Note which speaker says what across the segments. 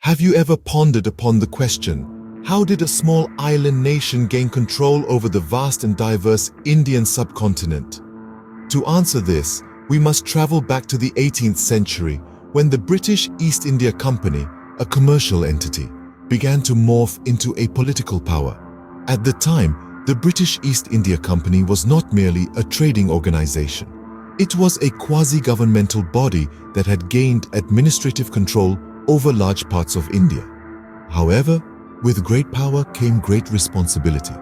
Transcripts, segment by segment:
Speaker 1: Have you ever pondered upon the question, how did a small island nation gain control over the vast and diverse Indian subcontinent? To answer this, we must travel back to the 18th century when the British East India Company, a commercial entity, began to morph into a political power. At the time, the British East India Company was not merely a trading organization. It was a quasi-governmental body that had gained administrative control over large parts of India. However, with great power came great responsibility,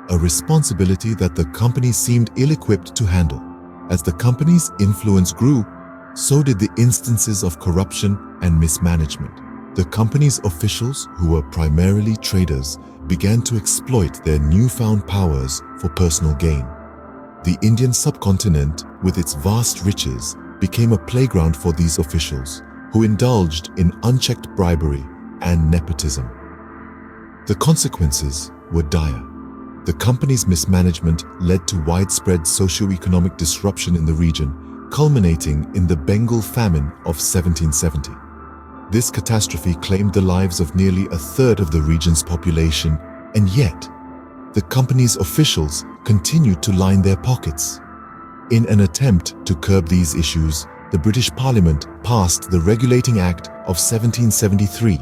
Speaker 1: a responsibility that the company seemed ill-equipped to handle. As the company's influence grew, so did the instances of corruption and mismanagement. The company's officials, who were primarily traders, began to exploit their newfound powers for personal gain. The Indian subcontinent, with its vast riches, became a playground for these officials, who indulged in unchecked bribery and nepotism. The consequences were dire. The company's mismanagement led to widespread socio-economic disruption in the region, culminating in the Bengal famine of 1770. This catastrophe claimed the lives of nearly a third of the region's population, and yet, the company's officials continued to line their pockets. In an attempt to curb these issues, the British Parliament passed the Regulating Act of 1773.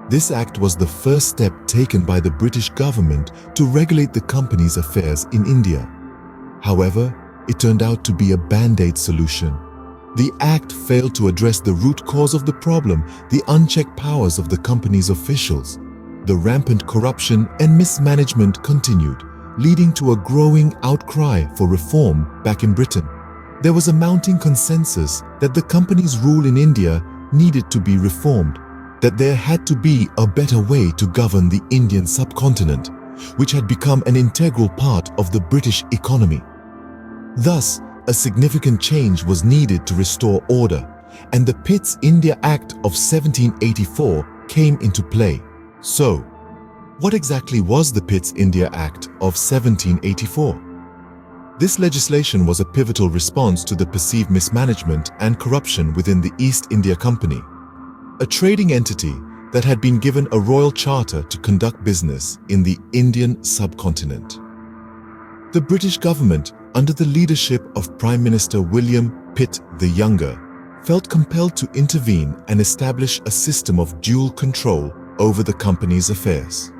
Speaker 1: This act was the first step taken by the British government to regulate the company's affairs in India. However, it turned out to be a band-aid solution. The act failed to address the root cause of the problem, the unchecked powers of the company's officials. The rampant corruption and mismanagement continued, leading to a growing outcry for reform back in Britain. There was a mounting consensus that the company's rule in India needed to be reformed, that there had to be a better way to govern the Indian subcontinent, which had become an integral part of the British economy. Thus, a significant change was needed to restore order, and the Pitt's India Act of 1784 came into play. So, what exactly was the Pitt's India Act of 1784? This legislation was a pivotal response to the perceived mismanagement and corruption within the East India Company, a trading entity that had been given a royal charter to conduct business in the Indian subcontinent. The British government, under the leadership of Prime Minister William Pitt the Younger, felt compelled to intervene and establish a system of dual control over the company's affairs.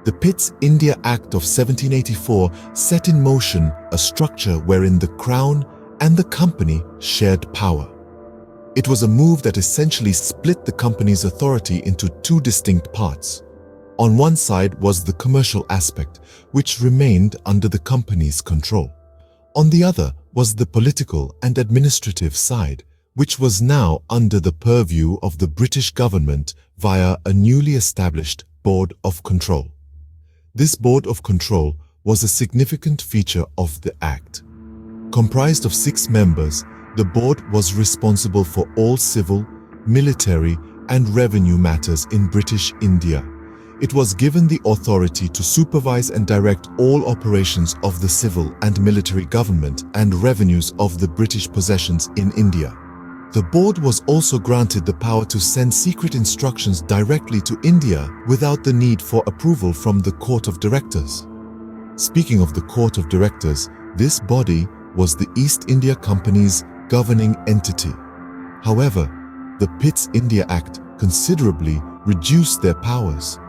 Speaker 1: The Pitt's India Act of 1784 set in motion a structure wherein the Crown and the company shared power. It was a move that essentially split the company's authority into two distinct parts. On one side was the commercial aspect, which remained under the company's control. On the other was the political and administrative side, which was now under the purview of the British government via a newly established Board of Control. This Board of Control was a significant feature of the Act. Comprised of 6 members, the board was responsible for all civil, military, and revenue matters in British India. It was given the authority to supervise and direct all operations of the civil and military government and revenues of the British possessions in India. The board was also granted the power to send secret instructions directly to India without the need for approval from the Court of Directors. Speaking of the Court of Directors, this body was the East India Company's governing entity. However, the Pitt's India Act considerably reduced their powers.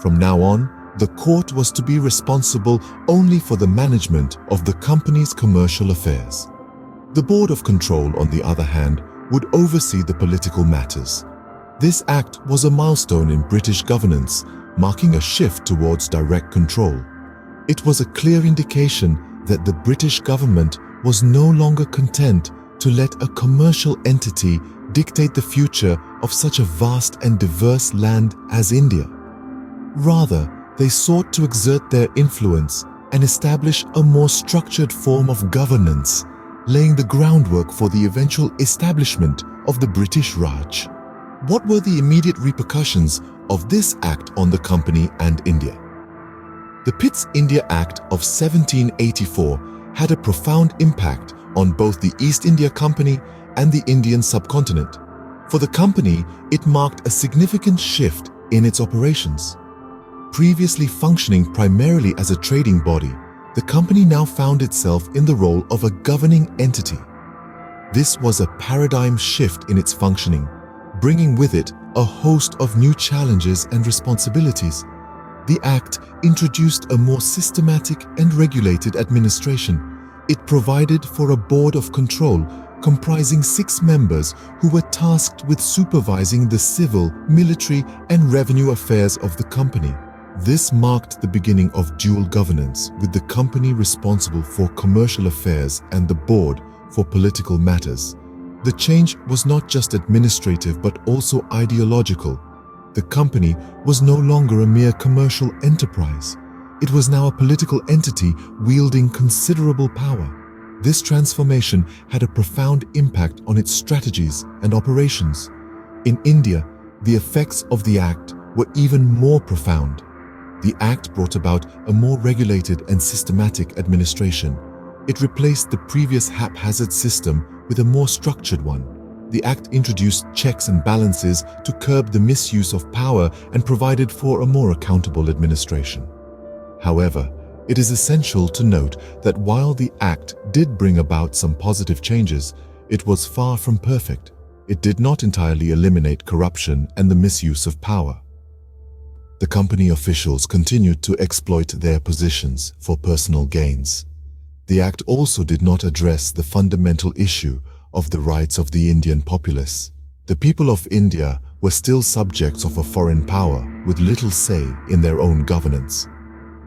Speaker 1: From now on, the court was to be responsible only for the management of the company's commercial affairs. The Board of Control, on the other hand, would oversee the political matters. This act was a milestone in British governance, marking a shift towards direct control. It was a clear indication that the British government was no longer content to let a commercial entity dictate the future of such a vast and diverse land as India. Rather, they sought to exert their influence and establish a more structured form of governance, laying the groundwork for the eventual establishment of the British Raj. What were the immediate repercussions of this act on the company and India? The Pitt's India Act of 1784 had a profound impact on both the East India Company and the Indian subcontinent. For the company, it marked a significant shift in its operations. Previously functioning primarily as a trading body, the company now found itself in the role of a governing entity. This was a paradigm shift in its functioning, bringing with it a host of new challenges and responsibilities. The Act introduced a more systematic and regulated administration. It provided for a board of control comprising 6 members who were tasked with supervising the civil, military, and revenue affairs of the company. This marked the beginning of dual governance, with the company responsible for commercial affairs and the board for political matters. The change was not just administrative but also ideological. The company was no longer a mere commercial enterprise. It was now a political entity wielding considerable power. This transformation had a profound impact on its strategies and operations. In India, the effects of the Act were even more profound. The Act brought about a more regulated and systematic administration. It replaced the previous haphazard system with a more structured one. The Act introduced checks and balances to curb the misuse of power and provided for a more accountable administration. However, it is essential to note that while the Act did bring about some positive changes, it was far from perfect. It did not entirely eliminate corruption and the misuse of power. The company officials continued to exploit their positions for personal gains. The Act also did not address the fundamental issue of the rights of the Indian populace. The people of India were still subjects of a foreign power with little say in their own governance.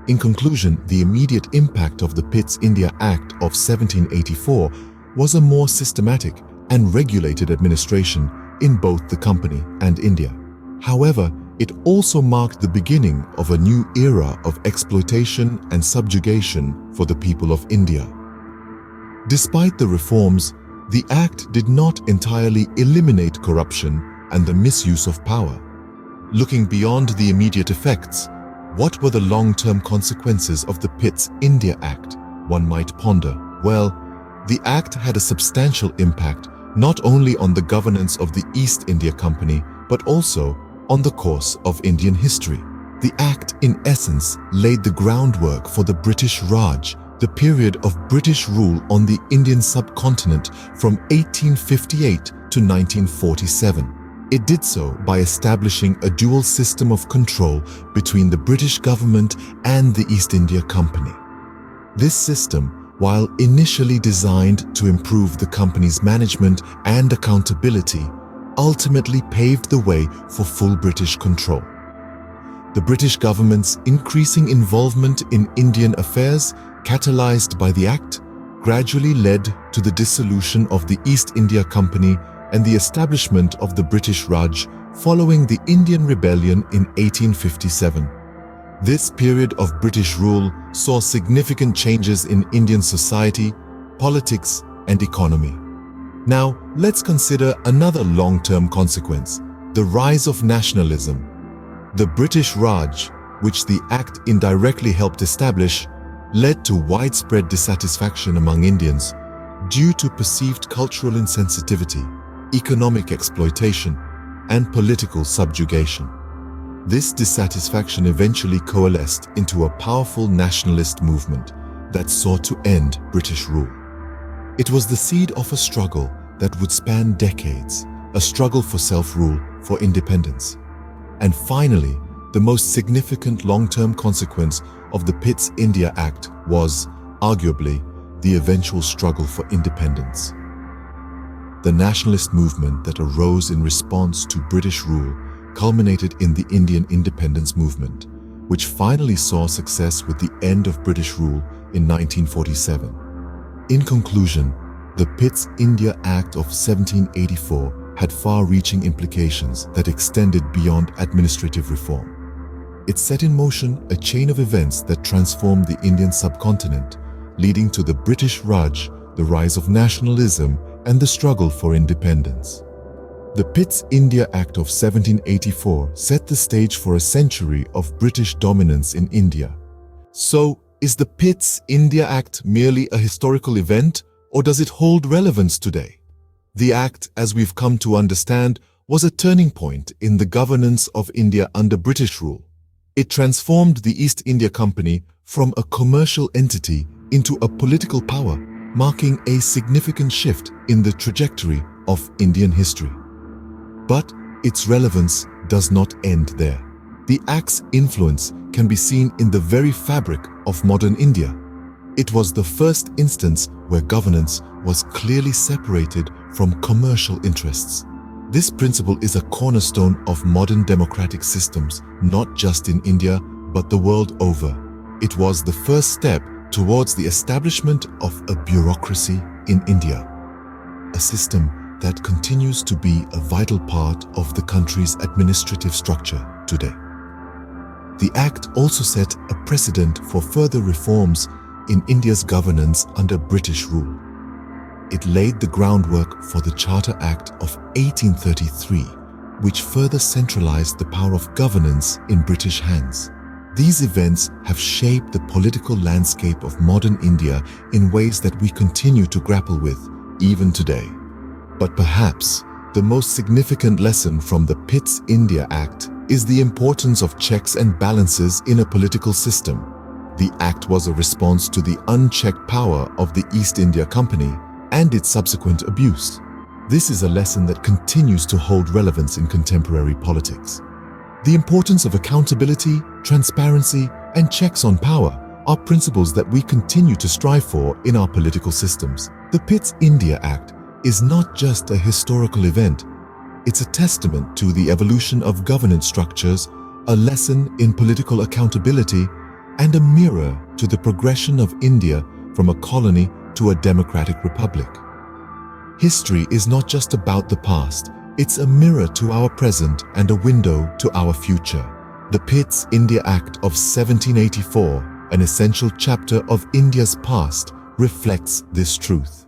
Speaker 1: In conclusion, the immediate impact of the Pitt's India Act of 1784 was a more systematic and regulated administration in both the company and India. However, it also marked the beginning of a new era of exploitation and subjugation for the people of India. Despite the reforms, the Act did not entirely eliminate corruption and the misuse of power. Looking beyond the immediate effects, what were the long-term consequences of the Pitt's India Act? One might ponder. Well, the Act had a substantial impact not only on the governance of the East India Company, but also on the course of Indian history. The Act, in essence, laid the groundwork for the British Raj, the period of British rule on the Indian subcontinent from 1858 to 1947. It did so by establishing a dual system of control between the British government and the East India Company. This system, while initially designed to improve the company's management and accountability, ultimately paved the way for full British control. The British government's increasing involvement in Indian affairs, catalyzed by the Act, gradually led to the dissolution of the East India Company and the establishment of the British Raj following the Indian Rebellion in 1857. This period of British rule saw significant changes in Indian society, politics, and economy. Now, let's consider another long-term consequence: the rise of nationalism. The British Raj, which the Act indirectly helped establish, led to widespread dissatisfaction among Indians due to perceived cultural insensitivity, economic exploitation, and political subjugation. This dissatisfaction eventually coalesced into a powerful nationalist movement that sought to end British rule. It was the seed of a struggle that would span decades, a struggle for self-rule, for independence. And finally, the most significant long-term consequence of the Pitt's India Act was, arguably, the eventual struggle for independence. The nationalist movement that arose in response to British rule culminated in the Indian independence movement, which finally saw success with the end of British rule in 1947. In conclusion, the Pitt's India Act of 1784 had far-reaching implications that extended beyond administrative reform. It set in motion a chain of events that transformed the Indian subcontinent, leading to the British Raj, the rise of nationalism, and the struggle for independence. The Pitt's India Act of 1784 set the stage for a century of British dominance in India. So, is the Pitt's India Act merely a historical event, or does it hold relevance today? The Act, as we've come to understand, was a turning point in the governance of India under British rule. It transformed the East India Company from a commercial entity into a political power, marking a significant shift in the trajectory of Indian history. But its relevance does not end there. The Act's influence can be seen in the very fabric of modern India. It was the first instance where governance was clearly separated from commercial interests. This principle is a cornerstone of modern democratic systems, not just in India, but the world over. It was the first step towards the establishment of a bureaucracy in India, a system that continues to be a vital part of the country's administrative structure today. The Act also set a precedent for further reforms in India's governance under British rule. It laid the groundwork for the Charter Act of 1833, which further centralized the power of governance in British hands. These events have shaped the political landscape of modern India in ways that we continue to grapple with, even today. But perhaps the most significant lesson from the Pitt's India Act is the importance of checks and balances in a political system. The Act was a response to the unchecked power of the East India Company and its subsequent abuse. This is a lesson that continues to hold relevance in contemporary politics. The importance of accountability, transparency, and checks on power are principles that we continue to strive for in our political systems. The Pitt's India Act is not just a historical event. It's a testament to the evolution of governance structures, a lesson in political accountability, and a mirror to the progression of India from a colony to a democratic republic. History is not just about the past, it's a mirror to our present and a window to our future. The Pitt's India Act of 1784, an essential chapter of India's past, reflects this truth.